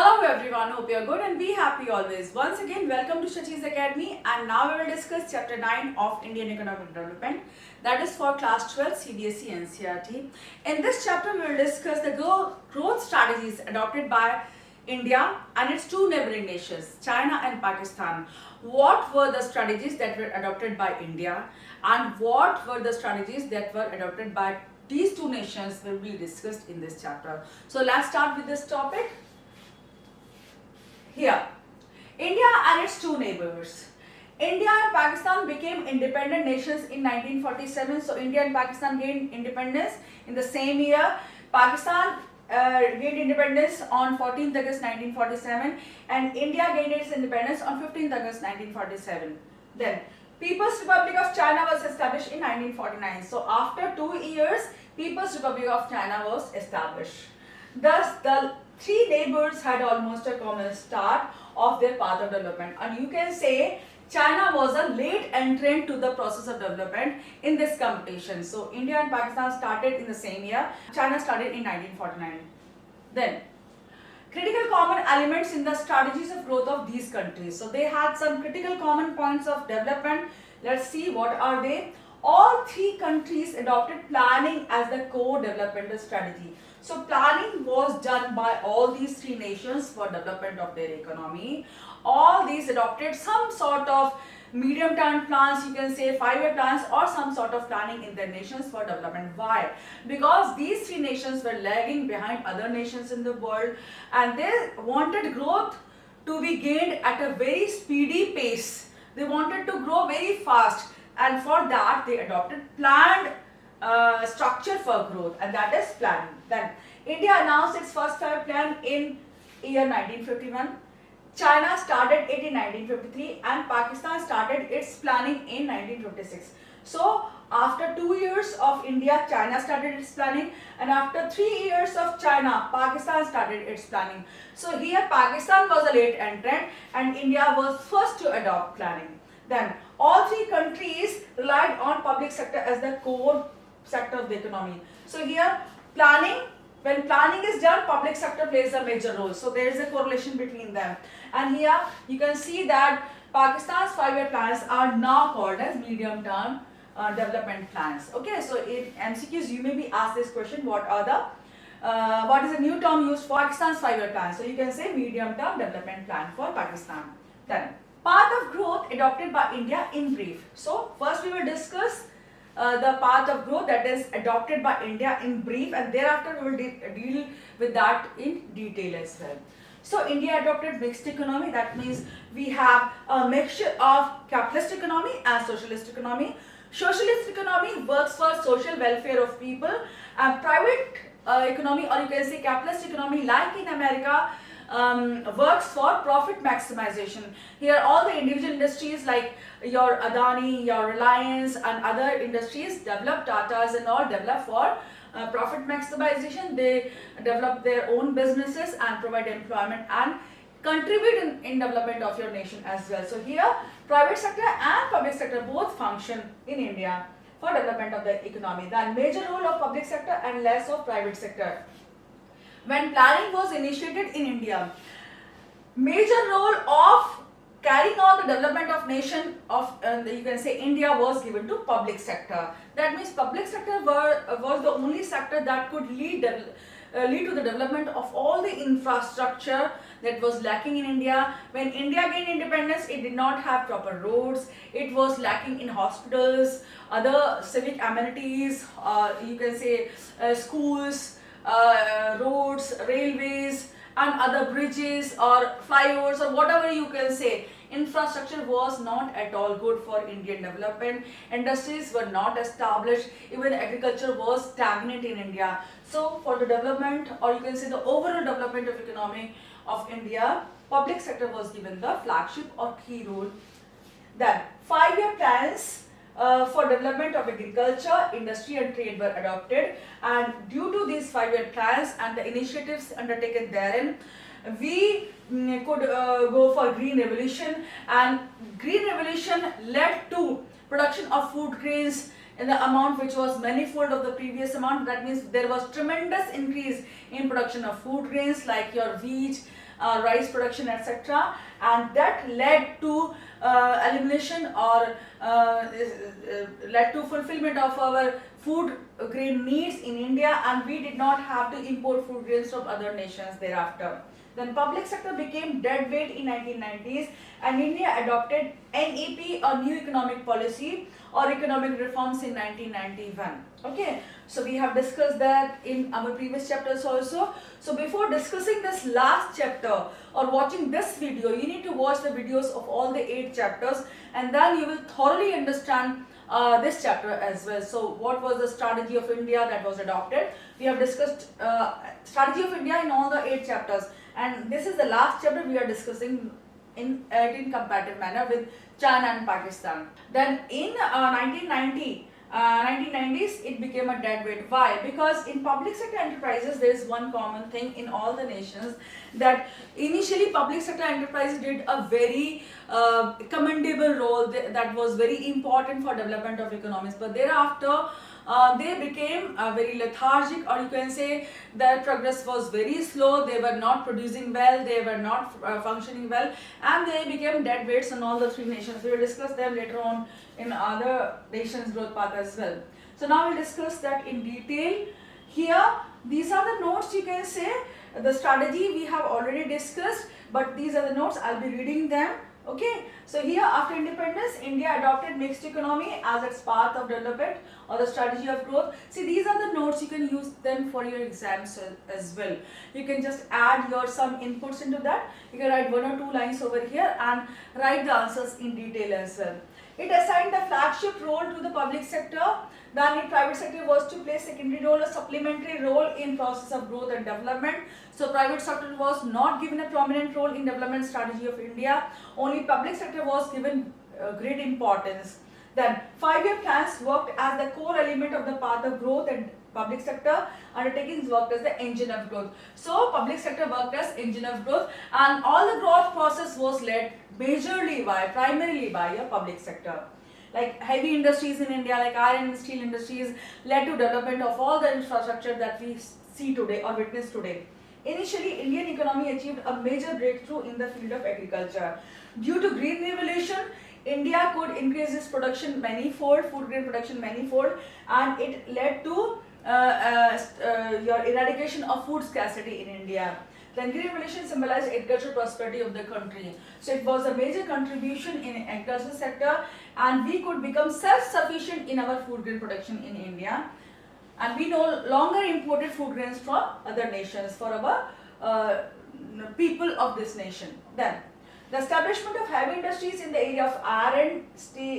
Hello everyone, hope you are good and be happy always. Once again, welcome to Shachi's Academy, and now we will discuss chapter 9 of Indian Economic Development, that is for class 12 CBSE NCERT. In this chapter, we will discuss the growth strategies adopted by India and its two neighboring nations, China and Pakistan. What were the strategies that were adopted by India and what were the strategies that were adopted by these two nations will be discussed in this chapter. So let's start with this topic. Here, India and its two neighbors. India and Pakistan became independent nations in 1947. So India and Pakistan gained independence in the same year. Pakistan gained independence on 14th August 1947 and India gained its independence on 15th August 1947. Then People's Republic of China was established in 1949. So after 2 years, People's Republic of China was established. Thus, the three neighbors had almost a common start of their path of development, and you can say China was a late entrant to the process of development in this competition. So India and Pakistan started in the same year. China started in 1949. Then critical common elements in the strategies of growth of these countries. So they had some critical common points of development. Let's see what are they. All three countries adopted planning as the core developmental strategy. So planning was done by all these three nations for development of their economy. All these adopted some sort of medium-term plans, you can say 5-year plans, or some sort of planning in their nations for development. Why? Because these three nations were lagging behind other nations in the world and they wanted growth to be gained at a very speedy pace. They wanted to grow very fast, and for that they adopted planned structure for growth, and that is planning. Then India announced its first 5 plan in year 1951. China started it in 1953 and Pakistan started its planning in 1956. So after 2 years of India, China started its planning, and after 3 years of China, Pakistan started its planning. So here Pakistan was a late entrant and India was first to adopt planning. Then all three countries relied on public sector as the core sector of the economy. So here planning, when planning is done, public sector plays a major role. So there is a correlation between them. And here you can see that Pakistan's 5-year plans are now called as medium term development plans. Okay, so in MCQs you may be asked this question: what is the new term used for Pakistan's 5-year plan? So you can say medium term development plan for Pakistan. Then path of growth adopted by India in brief. So first we will discuss the path of growth that is adopted by India in brief, and thereafter we will deal with that in detail as well. So India adopted mixed economy. That means we have a mixture of capitalist economy and socialist economy. Socialist economy works for social welfare of people, and private economy, or you can say capitalist economy, like in America, works for profit maximization. Here all the individual industries like your Adani, your Reliance and other industries develop, Tatas and all develop for profit maximization. They develop their own businesses and provide employment and contribute in development of your nation as well. So here private sector and public sector both function in India for development of the economy. The major role of public sector and less of private sector. When planning was initiated in India, major role of carrying on the development of nation of you can say India was given to public sector. That means public sector was the only sector that could lead to the development of all the infrastructure that was lacking in India. When India gained independence, it did not have proper roads, it was lacking in hospitals, other civic amenities, you can say schools, roads, railways and other bridges or flyovers or whatever you can say. Infrastructure was not at all good for Indian development. Industries were not established. Even agriculture was stagnant in India. So for the development, or you can say the overall development of economy of India, public sector was given the flagship or key role. Then 5-year plans for development of agriculture, industry and trade were adopted, and due to these 5-year plans and the initiatives undertaken therein, we could go for green revolution, and green revolution led to production of food grains in the amount which was manifold of the previous amount. That means there was tremendous increase in production of food grains like your wheat, rice production, etc., and that led to elimination or led to fulfillment of our food grain needs in India, and we did not have to import food grains from other nations thereafter. Then public sector became dead weight in 1990s, and India adopted NEP, or New Economic Policy, or economic reforms in 1991. Okay, so we have discussed that in our previous chapters also. So before discussing this last chapter or watching this video, you need to watch the videos of all the 8 chapters, and then you will thoroughly understand this chapter as well. So what was the strategy of India that was adopted? We have discussed strategy of India in all the 8 chapters, and this is the last chapter we are discussing in comparative manner with China and Pakistan. Then in 1990s, it became a dead weight. Why? Because in public sector enterprises, there is one common thing in all the nations, that initially public sector enterprises did a very commendable role that was very important for development of economies, but thereafter they became very lethargic, or you can say their progress was very slow. They were not producing well, they were not functioning well, and they became dead weights on all the 3 nations. We will discuss them later on in other nations' growth path as well. So now we'll discuss that in detail. Here, these are the notes, you can say. The strategy we have already discussed, but these are the notes. I'll be reading them. Okay, so here after independence, India adopted mixed economy as its path of development or the strategy of growth. See, these are the notes, you can use them for your exams as well. You can just add your some inputs into that. You can write 1 or 2 lines over here and write the answers in detail as well. It assigned the flagship role to the public sector. Then in private sector was to play secondary role, a supplementary role in process of growth and development. So private sector was not given a prominent role in development strategy of India. Only public sector was given great importance. Then 5-year plans worked as the core element of the path of growth, and public sector undertakings worked as the engine of growth. So public sector worked as engine of growth, and all the growth process was led primarily by a public sector. Like heavy industries in India, like iron and steel industries, led to development of all the infrastructure that we see today or witness today. Initially, Indian economy achieved a major breakthrough in the field of agriculture. Due to Green Revolution, India could increase its production manifold, food grain production manifold, and it led to your eradication of food scarcity in India. The Green Revolution symbolized agricultural prosperity of the country. So it was a major contribution in agricultural sector, and we could become self-sufficient in our food grain production in India. And we no longer imported food grains from other nations for our people of this nation. Then, the establishment of heavy industries in the area of iron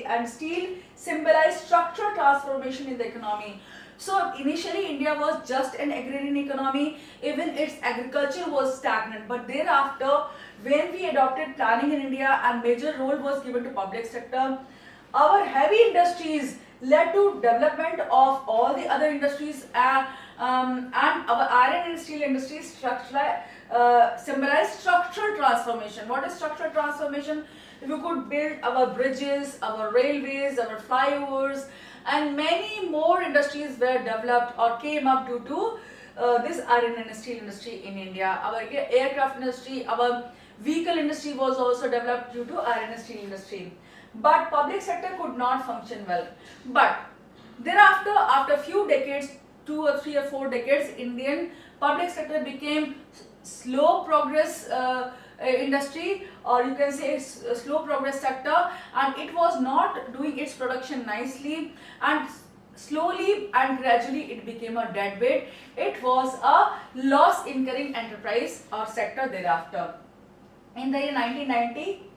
and steel symbolized structural transformation in the economy. So initially India was just an agrarian economy, even its agriculture was stagnant, but thereafter when we adopted planning in India and major role was given to public sector, our heavy industries led to development of all the other industries, and our iron and steel industries symbolize structural transformation. What is structural transformation? We could build our bridges, our railways, our flyovers, and many more industries were developed or came up due to this iron and steel industry in India. Our aircraft industry, our vehicle industry was also developed due to iron and steel industry. But public sector could not function well. But thereafter, after few decades, 2 or 3 or 4 decades, Indian public sector became slow progress industry, or you can say slow progress sector, and it was not doing its production nicely, and slowly and gradually it became a dead weight. It was a loss incurring enterprise or sector thereafter. In the year 1990,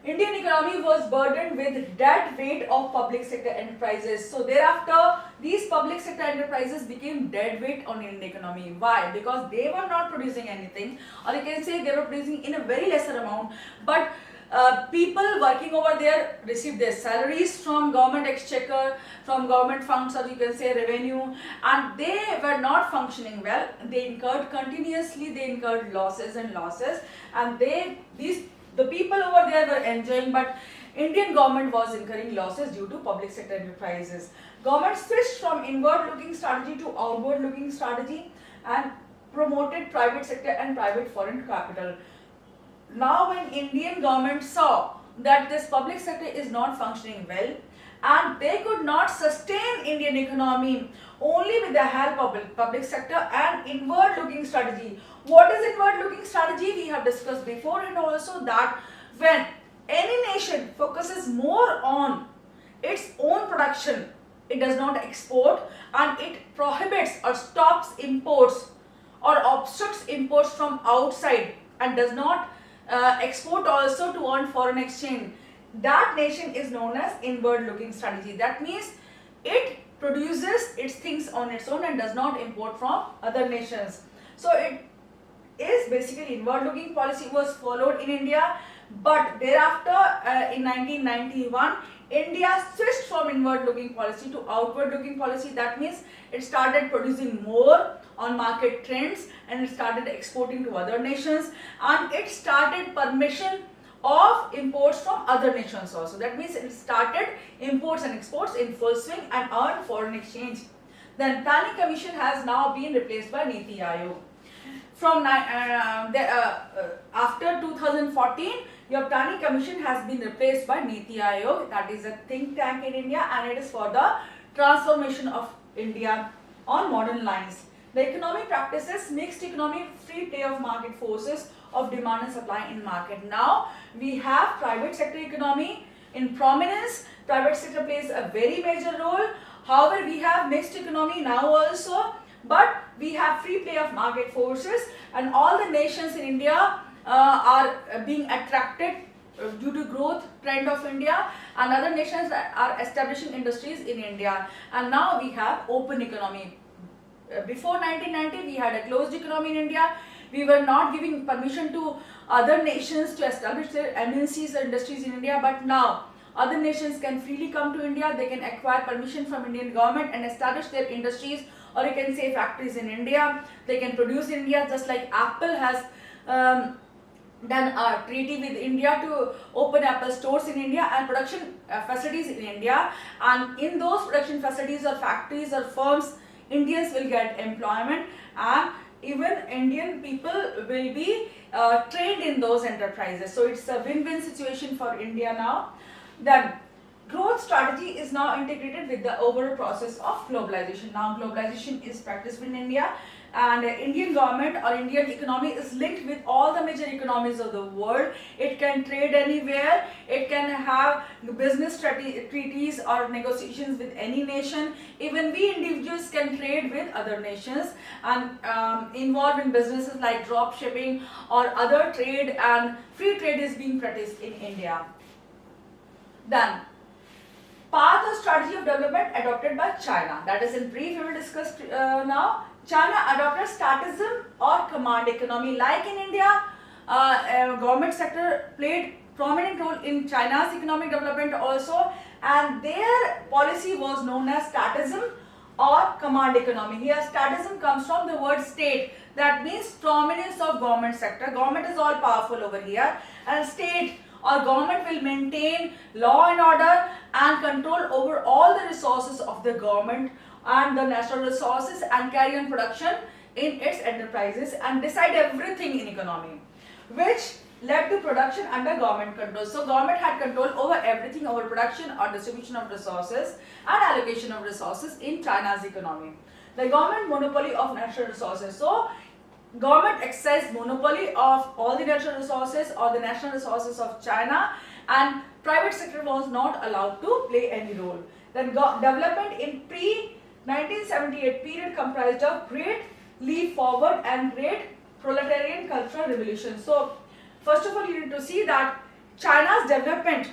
Indian economy was burdened with dead weight of public sector enterprises. So thereafter, these public sector enterprises became dead weight on Indian economy. Why? Because they were not producing anything, or you can say they were producing in a very lesser amount, but people working over there received their salaries from government exchequer, from government funds, or you can say revenue, and they were not functioning well. They incurred losses, and the people over there were enjoying, but Indian government was incurring losses due to public sector enterprises. Government switched from inward looking strategy to outward looking strategy, and promoted private sector and private foreign capital. Now when Indian government saw that this public sector is not functioning well and they could not sustain Indian economy only with the help of public sector and inward looking strategy. What is inward looking strategy? We have discussed before, and also that when any nation focuses more on its own production, it does not export, and it prohibits or stops imports or obstructs imports from outside and does not export also to earn foreign exchange. That nation is known as inward looking strategy. That means it produces its things on its own and does not import from other nations. So it is basically inward looking policy was followed in India, but thereafter in 1991 India switched from inward looking policy to outward looking policy. That means it started producing more on market trends and it started exporting to other nations, and it started permission of imports from other nations also. That means it started imports and exports in full swing and earned foreign exchange. Then Planning Commission has now been replaced by Niti Aayog. From after 2014, your Planning Commission has been replaced by Niti Aayog. That is a think tank in India, and it is for the transformation of India on modern lines. The economic practices mixed economy, free play of market forces of demand and supply in market. Now we have private sector economy in prominence. Private sector plays a very major role. However, we have mixed economy now also, but we have free play of market forces, and all the nations in India are being attracted due to growth trend of India, and other nations are establishing industries in India. And now we have open economy. Before 1990 we had a closed economy in India. We were not giving permission to other nations to establish their MNCs or industries in India, but now other nations can freely come to India. They can acquire permission from Indian government and establish their industries, or you can say factories in India. They can produce in India, just like Apple has done a treaty with India to open Apple stores in India and production facilities in India. And in those production facilities or factories or firms, Indians will get employment, and even Indian people will be trained in those enterprises. So it's a win-win situation for India now. Then growth strategy is now integrated with the overall process of globalization. Now globalization is practiced in India, and Indian government or Indian economy is linked with all the major economies of the world. It can trade anywhere, it can have business treaties or negotiations with any nation. Even we individuals can trade with other nations and involved in businesses like drop shipping or other trade, and free trade is being practiced in India. Then path or strategy of development adopted by China. That is in brief we will discuss now. China adopted statism or command economy. Like in India, government sector played prominent role in China's economic development also, and their policy was known as statism or command economy. Here statism comes from the word state, that means prominence of government sector. Government is all powerful over here, and state or government will maintain law and order and control over all the resources of the government and the natural resources, and carry on production in its enterprises and decide everything in economy, which led to production under government control. So government had control over everything, over production or distribution of resources and allocation of resources in China's economy. The government monopoly of natural resources. So government exercised monopoly of all the natural resources or the national resources of China, and private sector was not allowed to play any role. Then development in pre-1978 period comprised of Great Leap Forward and Great Proletarian Cultural Revolution. So first of all, you need to see that China's development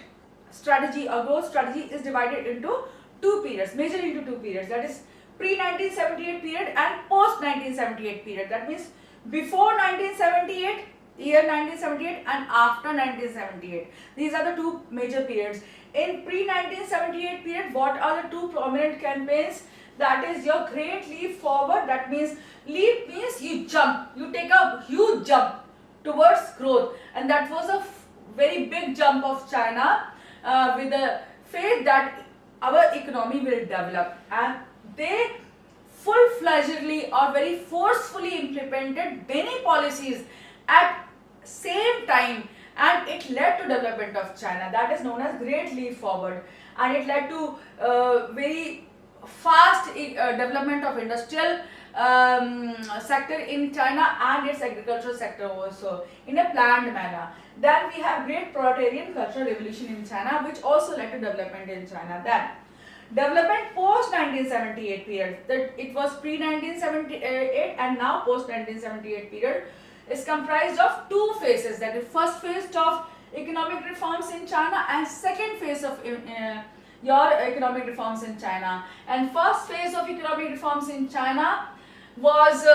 strategy or growth strategy is divided into two periods, majorly into two periods, that is pre-1978 period and post-1978 period. That means before 1978, year 1978, and after 1978. These are the two major periods. In pre-1978 period, what are the two prominent campaigns? That is your Great Leap Forward. That means leap means you jump, you take a huge jump towards growth, and that was a very big jump of China with the faith that our economy will develop, and they full-fledgedly or very forcefully implemented many policies at same time, and it led to development of China. That is known as Great Leap Forward, and it led to very fast development of industrial sector in China and its agricultural sector also in a planned manner. Then we have great proletarian cultural revolution in China, which also led to development in China. Then development post 1978 period, that it was pre 1978 and now post 1978 period, is comprised of two phases. That is first phase of economic reforms in China and second phase of your economic reforms in China. And first phase of economic reforms in China was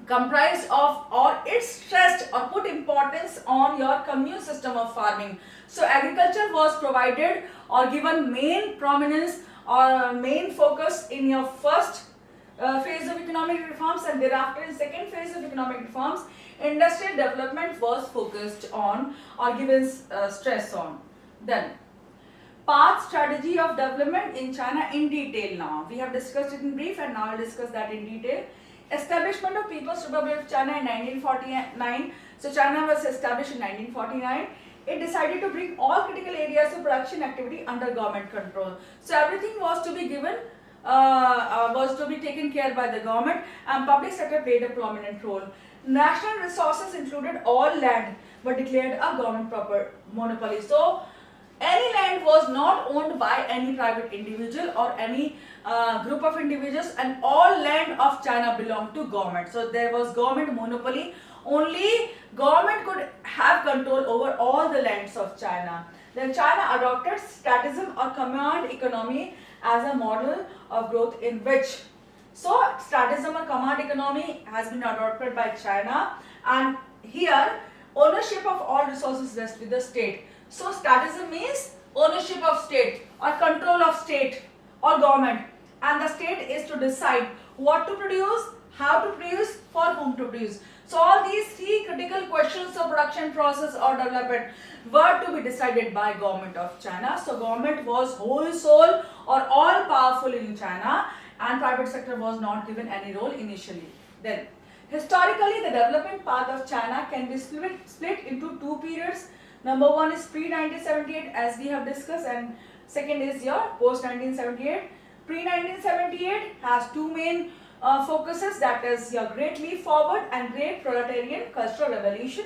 comprised of, or it stressed or put importance on your commune system of farming. So agriculture was provided or given main prominence or main focus in your first phase of economic reforms, and thereafter in second phase of economic reforms, industrial development was focused on or given stress on. Then path strategy of development in China in detail. Now we have discussed it in brief, and now I'll discuss that in detail. Establishment of People's Republic of China in 1949. So China was established in 1949. It decided to bring all critical areas of production activity under government control. So everything was to be given, was to be taken care by the government, and public sector played a prominent role. National resources included all land but declared a government proper monopoly. So any land was not owned by any private individual or any group of individuals, and all land of China belonged to government. So there was government monopoly. Only government could have control over all the lands of China. Then China adopted statism or command economy as a model of growth in which, so statism or command economy has been adopted by China, and here ownership of all resources rests with the state. So statism means ownership of state or control of state or government, and the state is to decide what to produce, how to produce, for whom to produce. So all these three critical questions of production process or development were to be decided by government of China. So government was whole soul or all powerful in China, and private sector was not given any role initially. Then historically the development path of China can be split into two periods. Number one is pre-1978 as we have discussed, and second is your post-1978. Pre-1978 has two main focuses, that is your Great Leap Forward and Great Proletarian Cultural Revolution.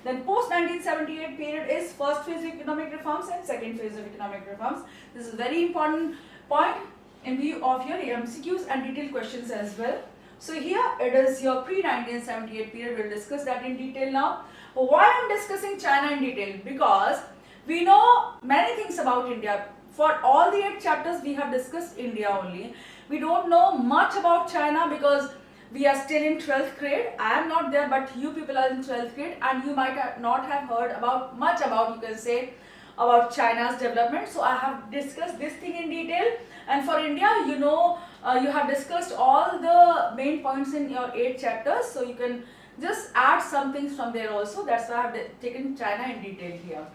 Then post-1978 period is first phase of economic reforms and second phase of economic reforms. This is a very important point in view of your MCQs and detailed questions as well. So here it is your pre-1978 period. We'll discuss that in detail now. Why I'm discussing China in detail? Because we know many things about India. For all the 8 chapters we have discussed India only. We don't know much about China because we are still in 12th grade. I am not there, but you people are in 12th grade, and you might not have heard much about, you can say, about China's development. So I have discussed this thing in detail, and for India, you know, you have discussed all the main points in your 8 chapters, so you can just add some things from there also. That's why I have taken China in detail here.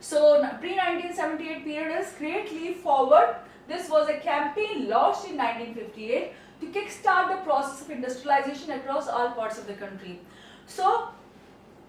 So pre-1978 period is Great Leap Forward. This was a campaign launched in 1958 to kickstart the process of industrialization across all parts of the country. So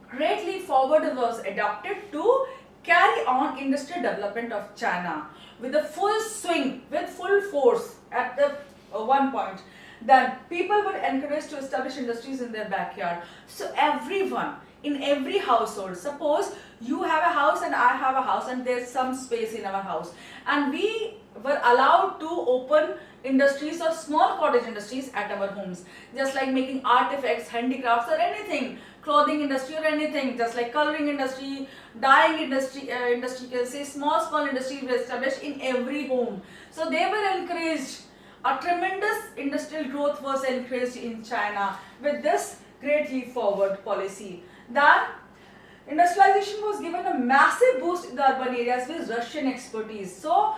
Great Leap Forward was adopted to carry on industrial development of China with a full swing, with full force at the one point. Then people were encouraged to establish industries in their backyard. So everyone in every household, suppose you have a house and I have a house and there's some space in our house, and we were allowed to open industries or small cottage industries at our homes, just like making artifacts, handicrafts or anything, clothing industry or anything, just like coloring industry, dyeing industry, you can say small industries were established in every home. So they were encouraged. A tremendous industrial growth was encouraged in China with this Great Leap Forward policy. Then industrialization was given a massive boost in the urban areas with Russian expertise. So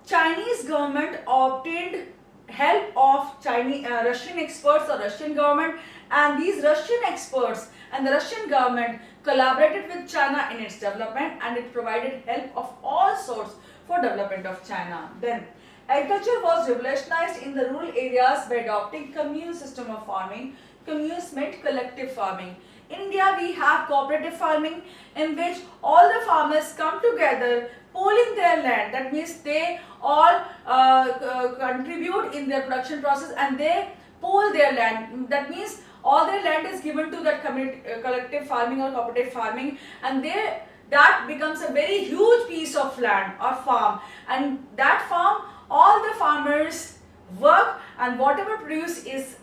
Chinese government obtained help of Russian experts or Russian government, and these Russian experts and the Russian government collaborated with China in its development, and it provided help of all sorts for development of China. Then Agriculture was revolutionized in the rural areas by adopting commune system of farming. Communes meant collective farming. In India, we have cooperative farming in which all the farmers come together, pooling their land. That means they all contribute in their production process and they pool their land. That means all their land is given to that collective farming or cooperative farming, and that becomes a very huge piece of land or farm, and that farm all the farmers work, and whatever produce is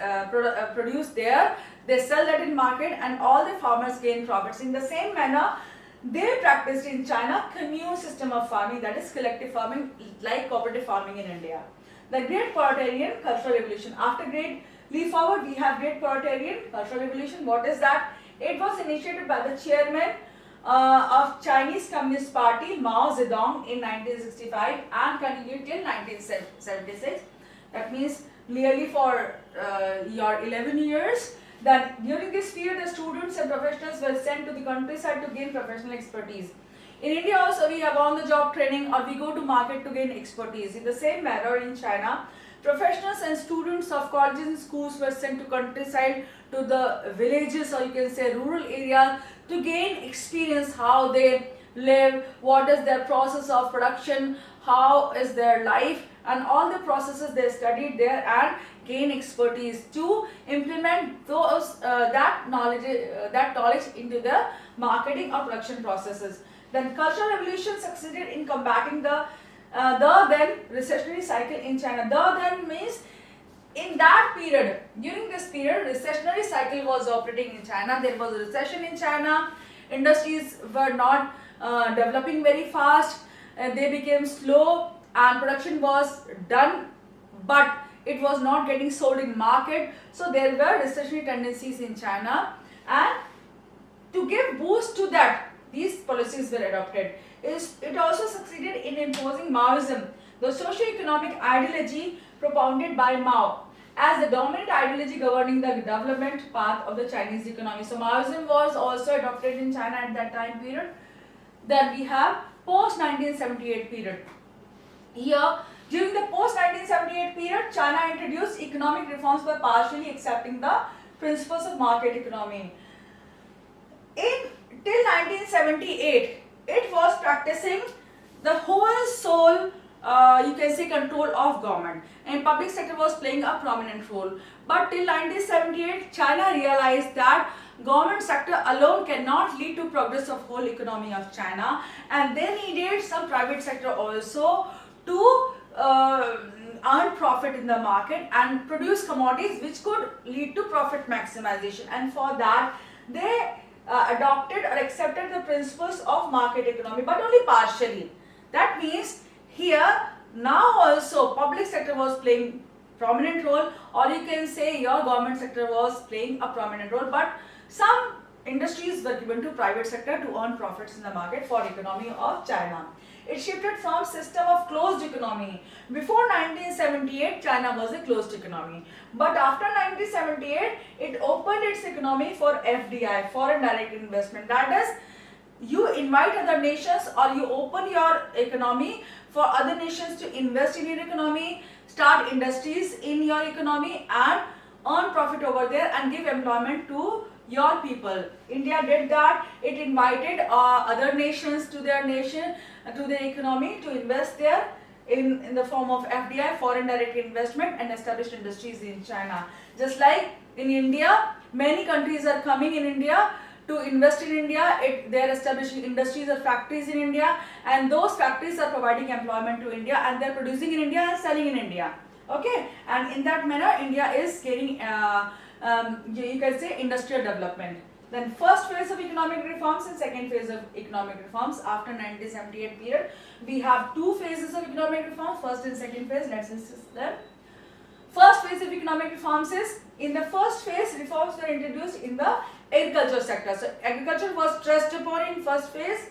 produced there, they sell that in market and all the farmers gain profits. In the same manner, they practiced in China commune system of farming, that is collective farming like cooperative farming in India. The Great Proletarian Cultural Revolution. After Great Leap Forward, we have Great Proletarian Cultural Revolution. What is that? It was initiated by the chairman of Chinese Communist Party, Mao Zedong, in 1965 and continued till 1976. That means nearly for your 11 years. That during this period, the students and professionals were sent to the countryside to gain professional expertise. In India also, we have on-the-job training, or we go to market to gain expertise. In the same manner, in China, professionals and students of colleges and schools were sent to countryside, to the villages, or you can say rural areas, to gain experience how they live, what is their process of production, how is their life, and all the processes they studied there and gain expertise to implement those that knowledge into the marketing or production processes. Then Cultural Revolution succeeded in combating the then recessionary cycle in China. The then means in that period, during this period, recessionary cycle was operating in China. There was a recession in China. Industries were not developing very fast. They became slow and production was done, but it was not getting sold in market. So there were recessionary tendencies in China, and to give boost to that, these policies were adopted. It also succeeded in imposing Maoism, the socio-economic ideology propounded by Mao, as the dominant ideology governing the development path of the Chinese economy. So Maoism was also adopted in China at that time period. Then we have post-1978 period. Here, during the post-1978 period, China introduced economic reforms by partially accepting the principles of market economy. Till 1978, it was practicing the whole soul, you can say, control of government, and public sector was playing a prominent role. But till 1978, China realized that government sector alone cannot lead to progress of whole economy of China, and they needed some private sector also to earn profit in the market and produce commodities which could lead to profit maximization, and for that they adopted or accepted the principles of market economy, but only partially. That means here now also public sector was playing prominent role, or you can say your government sector was playing a prominent role, but some industries were given to private sector to earn profits in the market for economy of China. It shifted from system of closed economy. Before 1978, China was a closed economy. But after 1978, it opened its economy for FDI, foreign direct investment. That is, you invite other nations, or you open your economy for other nations to invest in your economy, start industries in your economy and earn profit over there and give employment to your people. India did that. It invited other nations to their nation, to their economy, to invest there in the form of FDI, foreign direct investment, and established industries in China. Just like in India, many countries are coming in India to invest in India. They are establishing industries or factories in India, and those factories are providing employment to India, and they are producing in India and selling in India. Okay, and in that manner, India is gaining, you can say, industrial development. Then first phase of economic reforms and second phase of economic reforms after 1978 period. We have two phases of economic reforms, first and second phase. Let's discuss them. First phase of economic reforms is, in the first phase, reforms were introduced in the agriculture sector. So agriculture was stressed upon in first phase.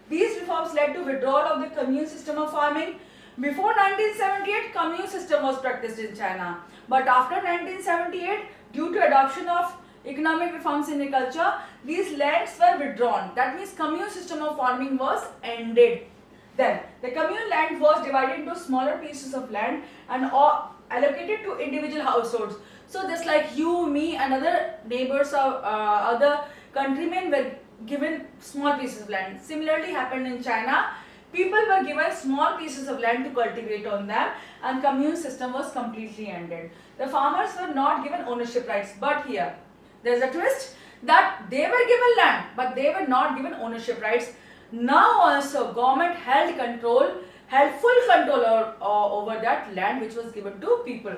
These reforms led to withdrawal of the commune system of farming. Before 1978, commune system was practiced in China. But after 1978, due to adoption of economic reforms in agriculture, these lands were withdrawn. That means commune system of farming was ended. Then the communal land was divided into smaller pieces of land and allocated to individual households. So just like you, me and other neighbors of other countrymen were given small pieces of land. Similarly happened in China. People were given small pieces of land to cultivate on them, and commune system was completely ended. The farmers were not given ownership rights, but here there is a twist that they were given land, but they were not given ownership rights. Now also government held full control over that land which was given to people.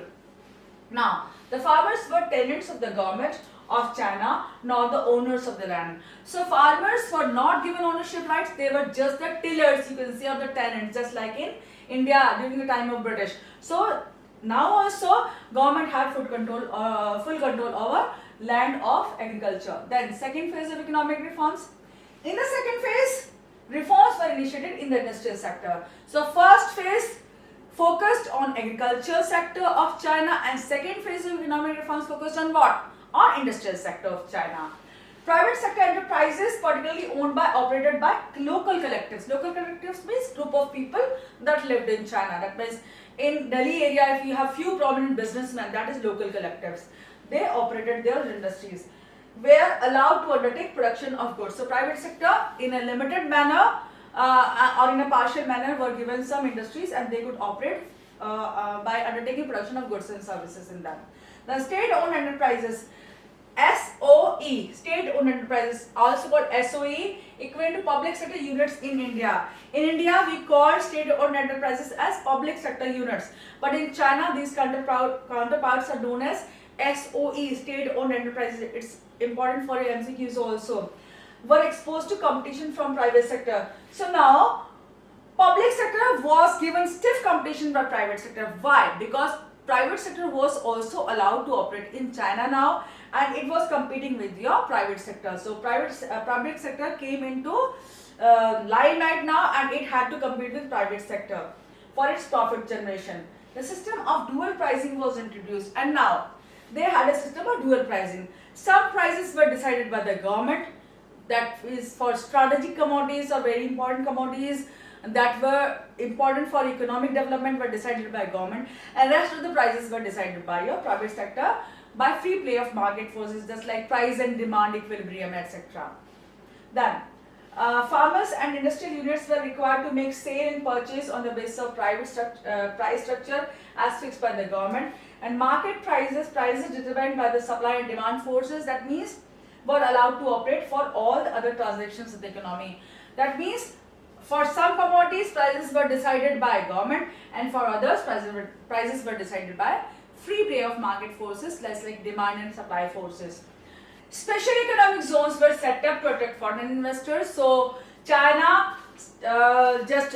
Now the farmers were tenants of the government of China, not the owners of the land. So farmers were not given ownership rights, they were just the tillers, you can see, or the tenants, just like in India during the time of British. So now also government had full control over land of agriculture. Then second phase of economic reforms. In the second phase, reforms were initiated in the industrial sector. So first phase focused on agricultural sector of China, and second phase of economic reforms focused on what? On industrial sector of China. Private sector enterprises, particularly owned by, operated by local collectives. Local collectives means group of people that lived in China. That means in Delhi area, if you have few prominent businessmen, that is local collectives. They operated their industries, were allowed to undertake production of goods. So private sector in a limited manner or in a partial manner were given some industries, and they could operate by undertaking production of goods and services in them. The state-owned enterprises, SOE, state-owned enterprises, also called SOE, equivalent to public sector units in India. In India, we call state-owned enterprises as public sector units, but in China, these counterparts are known as SOE, state-owned enterprises. It's important for your MCQs also. Were exposed to competition from private sector. So now, public sector was given stiff competition by private sector. Why? Because private sector was also allowed to operate in China now, and it was competing with your private sector. So public sector came into limelight now, and it had to compete with private sector for its profit generation. The system of dual pricing was introduced, and now they had a system of dual pricing. Some prices were decided by the government, that is for strategic commodities or very important commodities that were important for economic development were decided by government, and rest of the prices were decided by your private sector by free play of market forces, just like price and demand equilibrium, etc. Then farmers and industrial units were required to make sale and purchase on the basis of price structure as fixed by the government, and market prices determined by the supply and demand forces, that means were allowed to operate for all the other transactions of the economy. That means for some commodities prices were decided by government, and for others prices were decided by free play of market forces, less like demand and supply forces. Special economic zones were set up to attract foreign investors. So China just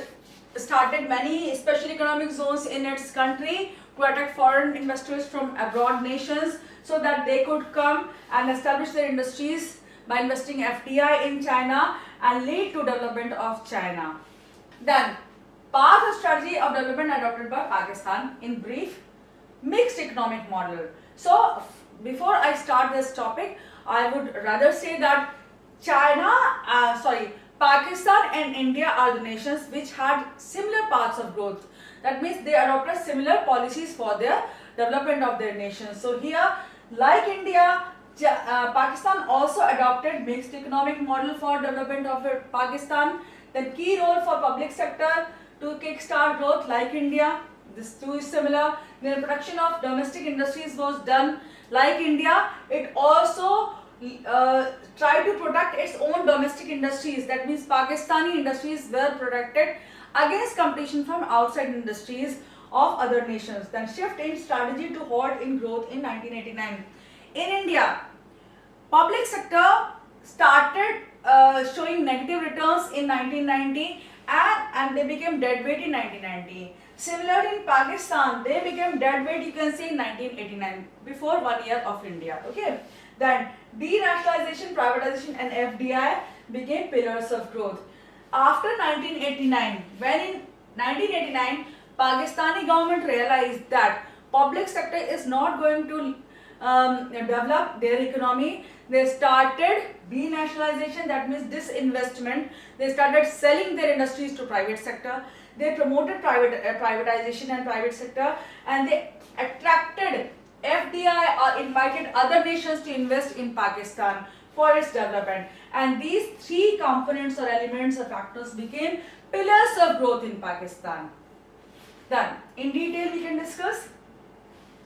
started many special economic zones in its country to attract foreign investors from abroad nations, so that they could come and establish their industries by investing FDI in China and lead to development of China. Then, path or strategy of development adopted by Pakistan. In brief, mixed economic model. So, before I start this topic, I would rather say that Pakistan and India are the nations which had similar paths of growth. That means they adopted similar policies for their development of their nations. So here, like India, Pakistan also adopted mixed economic model for development of Pakistan. Then key role for public sector to kickstart growth, like India. This too is similar. Then production of domestic industries was done like India. It also tried to protect its own domestic industries. That means Pakistani industries were protected against competition from outside industries of other nations. Then shift in strategy to halt in growth in 1989. In India, public sector started showing negative returns in 1990, and they became deadweight in 1990. Similarly, in Pakistan, they became deadweight, you can see, in 1989, before 1 year of India. Okay. Then denationalization, privatization and FDI became pillars of growth. After 1989, when in 1989, Pakistani government realized that public sector is not going to develop their economy. They started denationalization, that means disinvestment. They started selling their industries to private sector. They promoted privatization and private sector, and they attracted FDI or invited other nations to invest in Pakistan for its development. And these three components or elements or factors became pillars of growth in Pakistan. Then, in detail we can discuss.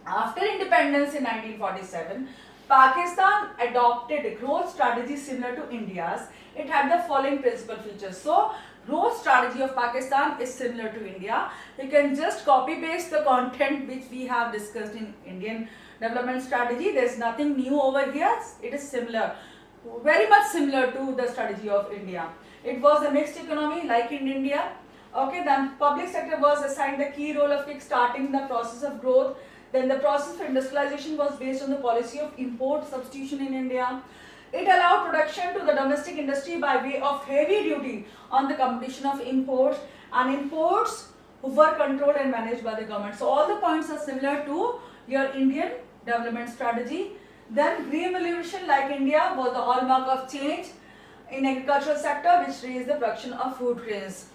After independence in 1947, Pakistan adopted a growth strategy similar to India's. It had the following principal features. So, growth strategy of Pakistan is similar to India. You can just copy paste the content which we have discussed in Indian development strategy. There is nothing new over here. It is similar, very much similar to the strategy of India. It was a mixed economy like in India. Okay, then public sector was assigned the key role of kick-starting the process of growth. Then the process of industrialization was based on the policy of import substitution in India. It allowed production to the domestic industry by way of heavy duty on the competition of imports, and imports were controlled and managed by the government. So all the points are similar to your Indian development strategy. Then Green Revolution, like India, was the hallmark of change in agricultural sector, which raised the production of food grains.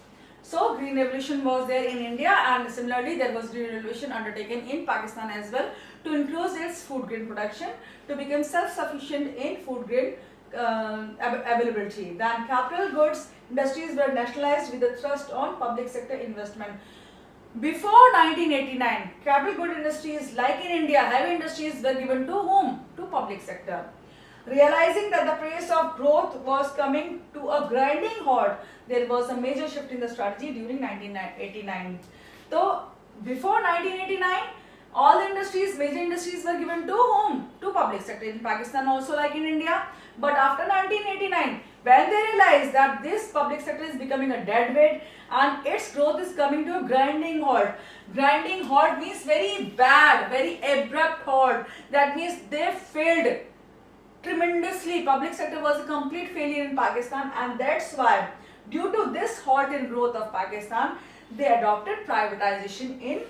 So Green Revolution was there in India, and similarly there was Green Revolution undertaken in Pakistan as well to increase its food grain production to become self-sufficient in food grain availability. Then capital goods industries were nationalized with a thrust on public sector investment. Before 1989, capital good industries like in India, heavy industries were given to whom? To public sector. Realizing that the pace of growth was coming to a grinding halt, there was a major shift in the strategy during 1989. So, before 1989, all the industries, major industries were given to whom? To public sector in Pakistan also like in India. But after 1989, when they realized that this public sector is becoming a dead weight and its growth is coming to a grinding halt. Grinding halt means very bad, very abrupt halt. That means they failed tremendously. Public sector was a complete failure in Pakistan, and that's why due to this halt in growth of Pakistan, they adopted privatization in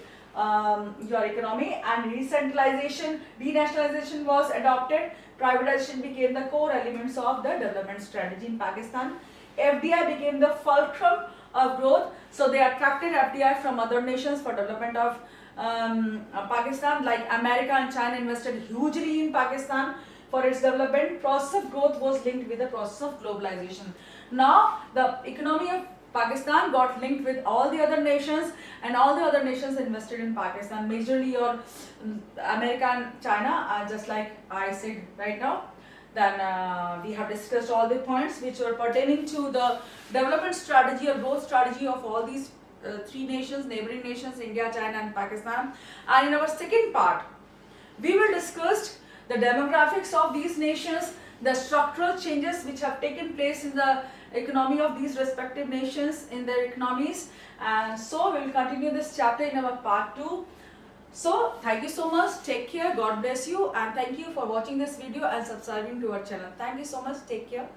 your economy, and decentralization, denationalization was adopted. Privatization became the core elements of the development strategy in Pakistan. FDI became the fulcrum of growth, so they attracted FDI from other nations for development of Pakistan, like America and China invested hugely in Pakistan for its development. Process of growth was linked with the process of globalization. Now the economy of Pakistan got linked with all the other nations, and all the other nations invested in Pakistan, majorly your America and China, just like I said right now. Then we have discussed all the points which were pertaining to the development strategy or growth strategy of all these three nations, neighboring nations, India, China and Pakistan. And in our second part, we will discuss the demographics of these nations, the structural changes which have taken place in the economy of these respective nations in their economies. And so we will continue this chapter in our part 2. So thank you so much, take care, God bless you, and thank you for watching this video and subscribing to our channel. Thank you so much, take care.